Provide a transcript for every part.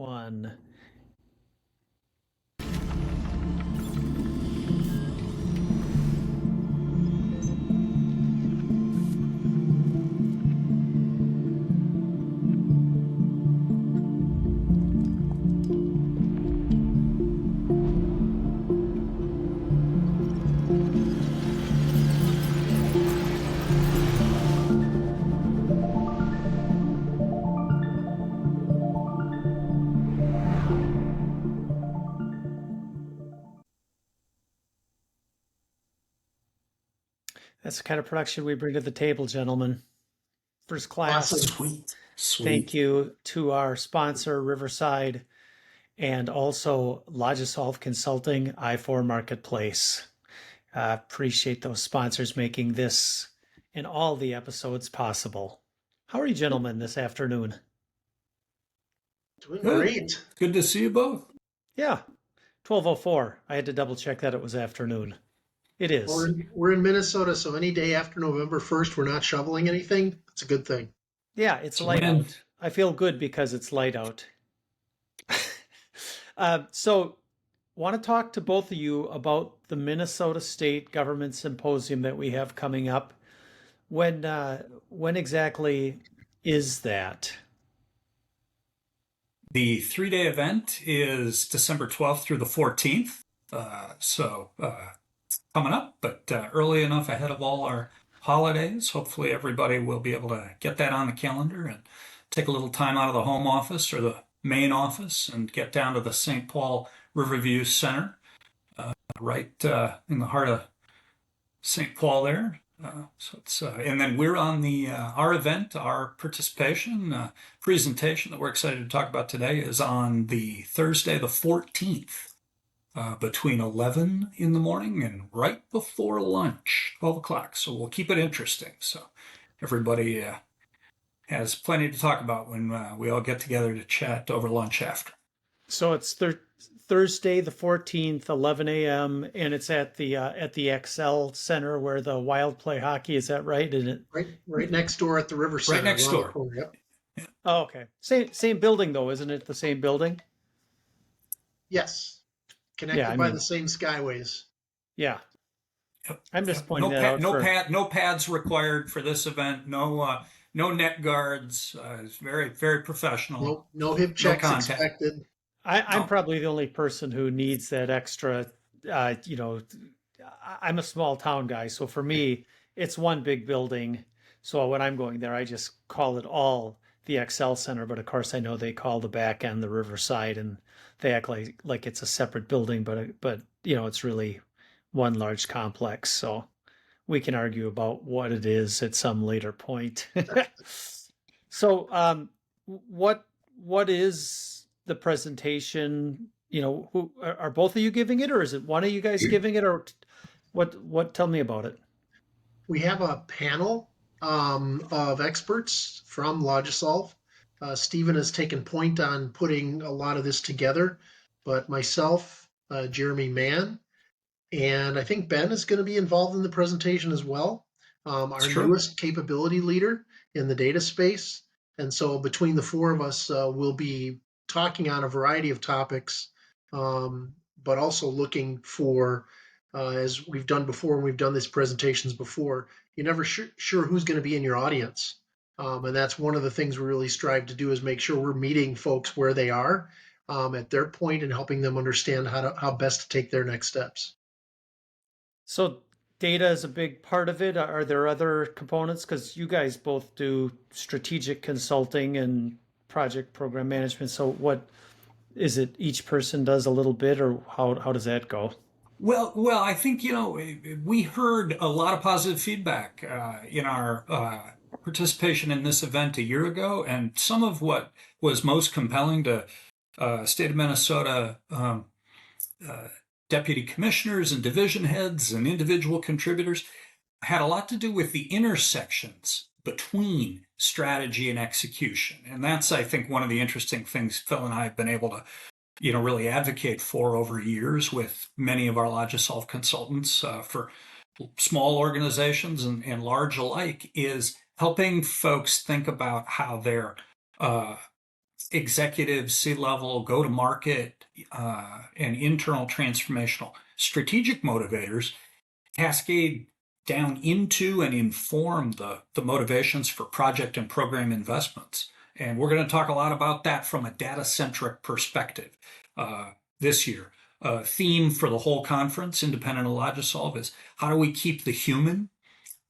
one. That's the kind of production we bring to the table, gentlemen. First class. Awesome. Sweet. Thank Sweet. you to our sponsor, Riverside, and also Logisolve Consulting, I4 Marketplace. Appreciate those sponsors making this and all the episodes possible. How are you, gentlemen, this afternoon? Doing Good. great. Good to see you both. Yeah, 12:04. I had to double check that it was afternoon. It is. We're in Minnesota, so any day after November 1st, we're not shoveling anything. It's a good thing. Yeah, it's It's a light win. out. I feel good because it's light out. So, want to talk to both of you about the Minnesota State Government Symposium that we have coming up. When exactly is that? The 3-day event is December 12th through the 14th. Coming up, but early enough ahead of all our holidays. Hopefully, everybody will be able to get that on the calendar and take a little time out of the home office or the main office and get down to the St. Paul Riverview Center, right in the heart of St. Paul there. And then we're on the our event, our participation presentation that we're excited to talk about today is on the Thursday, the 14th, between 11 in the morning and right before lunch, 12 o'clock. So we'll keep it interesting. So everybody has plenty to talk about when we all get together to chat over lunch after. So it's Thursday the 14th, 11 a.m., and it's at the XL Center where the Wild play hockey. Is that right? Isn't it? Right next door at the River Right Center. next around the door. corner. Yep. Oh, okay. Same building though, isn't it? The same building? Yes. Yeah, Connected I by mean, the same skyways. yeah. Yep, I'm just yep. pointing that out for. No pads required for this event. No net guards. It's very, very professional. No hip No checks contact. expected. I'm No. probably the only person who needs that extra. Uh, you know, I'm a small town guy, so for me, it's one big building. So when I'm going there, I just call it all the XL Center. But of course, I know they call the back end the Riverside, and they act like it's a separate building. But it's really one large complex. So we can argue about what it is at some later point. So, what is the presentation? Who are both of you giving it, or is it one of you guys giving it, or what? Tell me about it. We have a panel of experts from Logisolve. Stephen has taken point on putting a lot of this together, but myself, Jeremy Mann, and I think Ben is going to be involved in the presentation as well. It's Our true. newest capability leader in the data space. And so between the four of us, we'll be talking on a variety of topics, but also looking for, as we've done before, and we've done these presentations before, you're never sure who's going to be in your audience. And that's one of the things we really strive to do is make sure we're meeting folks where they are at their point and helping them understand how best to take their next steps. So data is a big part of it. Are there other components? Because you guys both do strategic consulting and project program management. So what is it? Each person does a little bit, or how does that go? Well, I think we heard a lot of positive feedback in our participation in this event a year ago, and some of what was most compelling to state of Minnesota uh, deputy commissioners and division heads and individual contributors had a lot to do with the intersections between strategy and execution, and that's I think one of the interesting things Phil and I have been able to really advocate for over years with many of our Logisolve consultants for small organizations and large alike is helping folks think about how their uh, executive, C-level, go-to-market, and internal transformational strategic motivators cascade down into and inform the motivations for project and program investments. And we're going to talk a lot about that from a data-centric perspective this year. Theme for the whole conference, independent of Logisolve, is how do we keep the human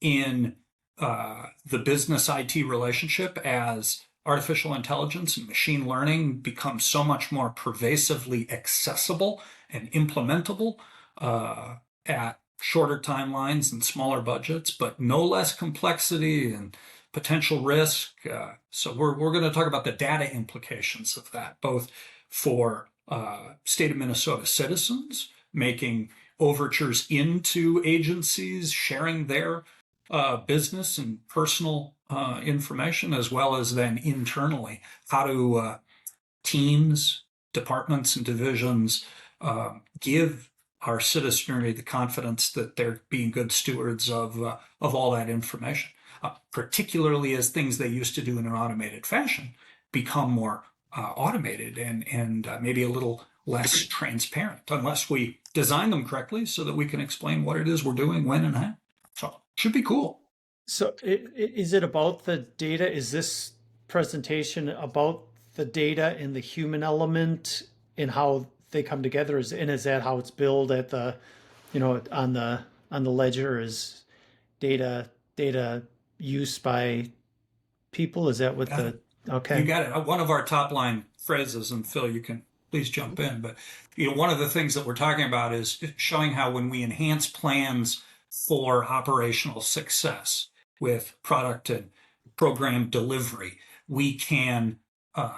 in the business IT relationship as artificial intelligence and machine learning become so much more pervasively accessible and implementable at shorter timelines and smaller budgets, but no less complexity and potential risk. So we're going to talk about the data implications of that, both for state of Minnesota citizens making overtures into agencies, sharing their business and personal information, as well as then internally, how do teams, departments, and divisions give our citizenry the confidence that they're being good stewards of all that information, particularly as things they used to do in an automated fashion become more automated and maybe a little less transparent, unless we design them correctly so that we can explain what it is we're doing, when, and how. So should be cool. So is it about the data? Is this presentation about the data and the human element and how they come together? Is that how it's billed at the, on the ledger? Is data use by people? Is that what Got the it. You okay? got it. One of our top line phrases, and Phil, you can please jump in, but one of the things that we're talking about is showing how when we enhance plans for operational success with product and program delivery, we can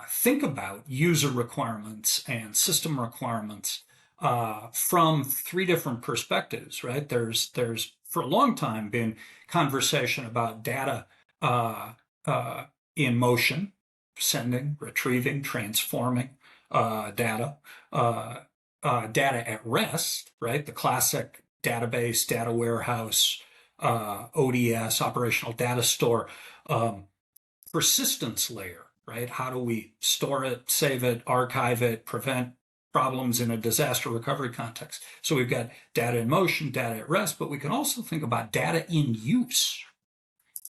think about user requirements and system requirements from three different perspectives, right? There's for a long time been conversation about data uh, uh, in motion, sending, retrieving, transforming data, data at rest, right? The classic database, data warehouse, ODS, operational data store, persistence layer, right? How do we store it, save it, archive it, prevent problems in a disaster recovery context? So we've got data in motion, data at rest, but we can also think about data in use,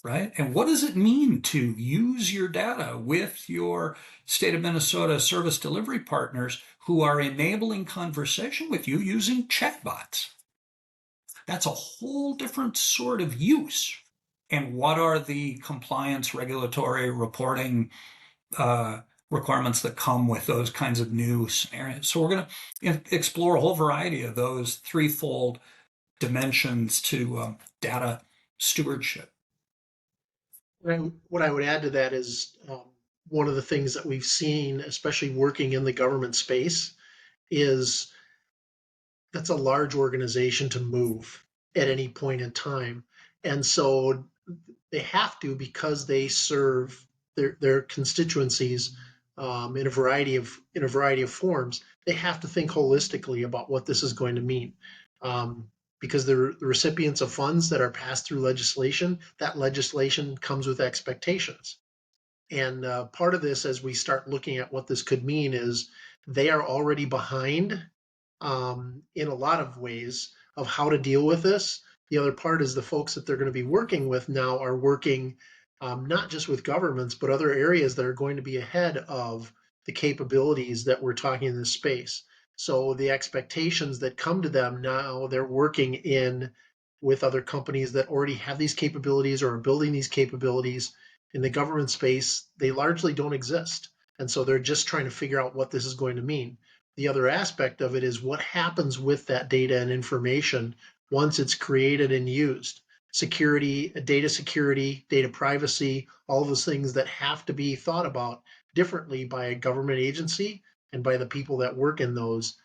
right? And what does it mean to use your data with your state of Minnesota service delivery partners who are enabling conversation with you using chatbots? That's a whole different sort of use. And what are the compliance, regulatory, reporting requirements that come with those kinds of new scenarios? So we're going to explore a whole variety of those threefold dimensions to data stewardship. What I would add to that is one of the things that we've seen, especially working in the government space, is that's a large organization to move at any point in time. And so they have to, because they serve their constituencies in a variety of forms. They have to think holistically about what this is going to mean, because they're the recipients of funds that are passed through legislation. That legislation comes with expectations, and part of this, as we start looking at what this could mean, is they are already behind in a lot of ways of how to deal with this. The other part is the folks that they're going to be working with now are working not just with governments, but other areas that are going to be ahead of the capabilities that we're talking in this space. So the expectations that come to them now, they're working in with other companies that already have these capabilities or are building these capabilities. In the government space, they largely don't exist. And so they're just trying to figure out what this is going to mean. The other aspect of it is what happens with that data and information once it's created and used. Security, data privacy, all those things that have to be thought about differently by a government agency and by the people that work in those,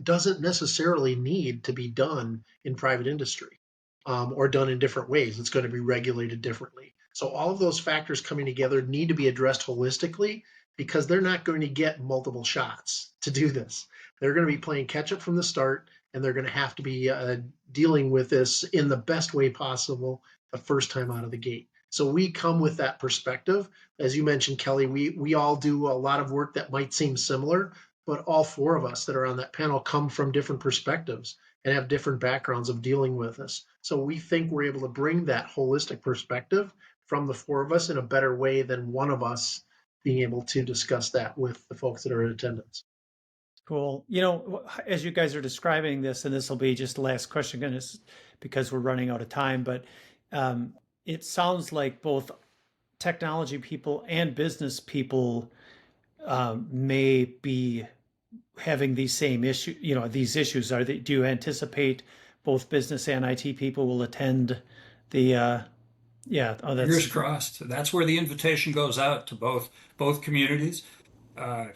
doesn't necessarily need to be done in private industry, or done in different ways. It's going to be regulated differently. So all of those factors coming together need to be addressed holistically, because they're not going to get multiple shots to do this. They're going to be playing catch up from the start, and they're going to have to be dealing with this in the best way possible the first time out of the gate. So we come with that perspective. As you mentioned, Kelly, we all do a lot of work that might seem similar, but all four of us that are on that panel come from different perspectives and have different backgrounds of dealing with this. So we think we're able to bring that holistic perspective from the four of us in a better way than one of us being able to discuss that with the folks that are in attendance. Cool. As you guys are describing this, and this will be just the last question because we're running out of time, but it sounds like both technology people and business people may be having these same these issues. Do you anticipate both business and IT people will attend the, yeah, oh, Fingers crossed. That's where the invitation goes out to both communities.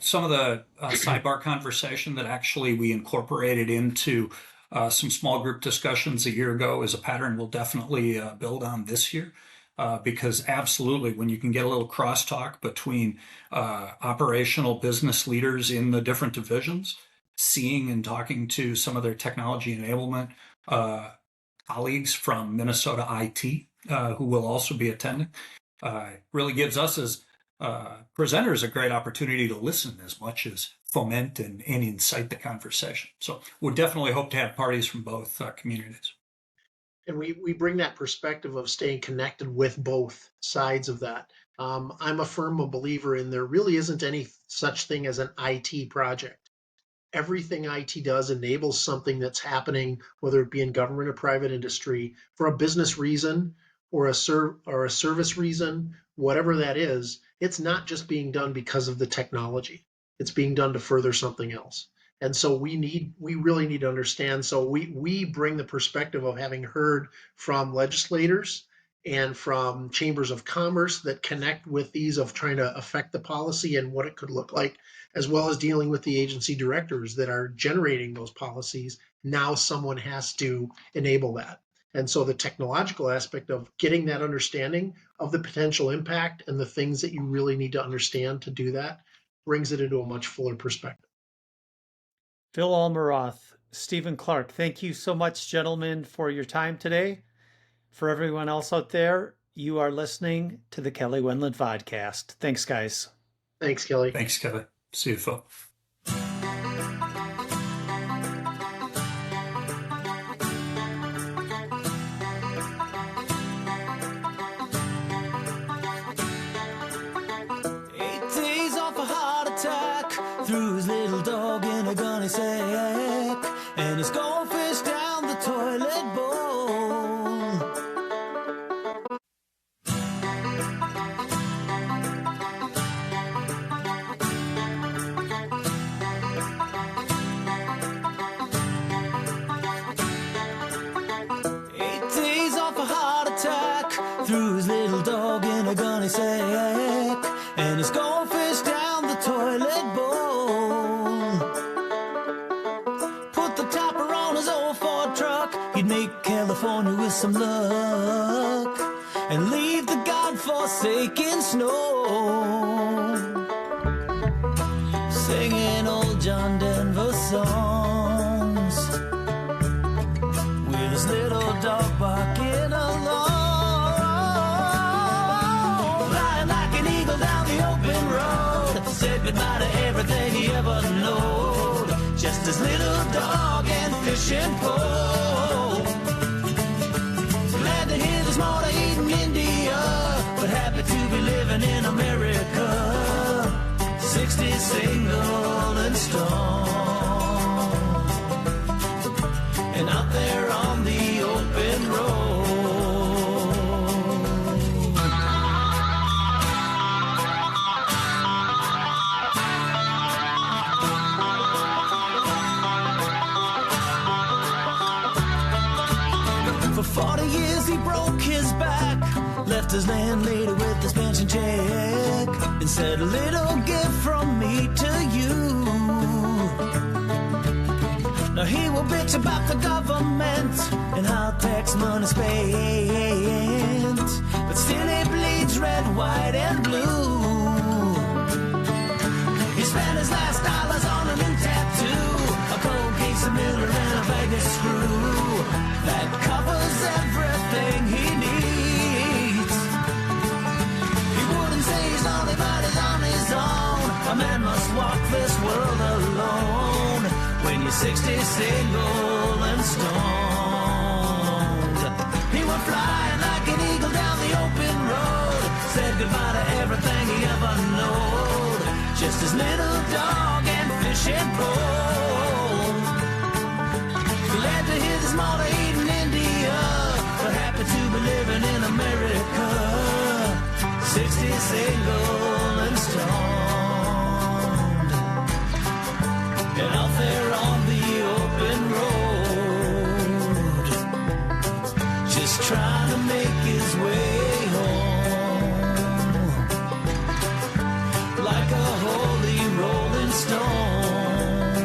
Some of the sidebar conversation that actually we incorporated into some small group discussions a year ago is a pattern we'll definitely build on this year. Because absolutely, when you can get a little crosstalk between operational business leaders in the different divisions, seeing and talking to some of their technology enablement colleagues from Minnesota IT, who will also be attending, really gives us as presenters a great opportunity to listen as much as foment and incite the conversation. So we definitely hope to have parties from both communities. And we bring that perspective of staying connected with both sides of that. I'm a firm believer in there really isn't any such thing as an IT project. Everything IT does enables something that's happening, whether it be in government or private industry, for a business reason or a service reason, whatever that is. It's not just being done because of the technology. It's being done to further something else. And so we really need to understand. So we bring the perspective of having heard from legislators and from chambers of commerce that connect with these of trying to affect the policy and what it could look like, as well as dealing with the agency directors that are generating those policies. Now someone has to enable that. And so the technological aspect of getting that understanding of the potential impact and the things that you really need to understand to do that brings it into a much fuller perspective. Phil Almeroth, Stephen Clark, thank you so much, gentlemen, for your time today. For everyone else out there, you are listening to the Kelly Wendland Vodcast. Thanks, guys. Thanks, Kelly. Thanks, Kelly. See you, Phil. 8 days off a heart attack, threw his little dog in a gunny sack, and his goldfish down the toilet bowl. 8 days off a heart attack, threw his little dog in a gunny sack, and his goldfish down the toilet bowl. Put the topper on his old Ford truck, he'd make California with some luck, and leave the godforsaken snow. Singing old John Denver songs, with his little dog barking along. Flying like an eagle down the open road, said goodbye to everything he ever knowed. Just his little dog and fishing pole. Glad to hear there's more to eat in India, but happy to be living in America. 60 single and strong, and out there on the open road. For 40 years he broke his back, left his landlady with his pension check, and said, a little gift from me to you. Now he will bitch about the government and how tax money's spent, but still he bleeds red, white, and blue. He spent his last dollars on a new tattoo, a cold case of Miller and a Vegas screw that covers everything he needs. 60 single and stoned. He went flying like an eagle down the open road, said goodbye to everything he ever knowed, just his little dog and fishing pole. Glad to hear this mother eating India, but happy to be living in America. 60 single and stoned, and out there on the open road, just trying to make his way home, like a holy rolling stone,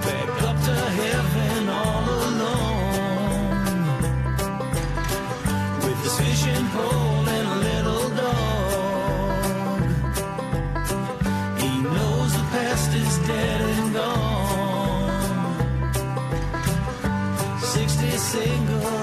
back up to heaven all alone, with his fishing pole and a little dog. He knows the past is dead and gone. 60 single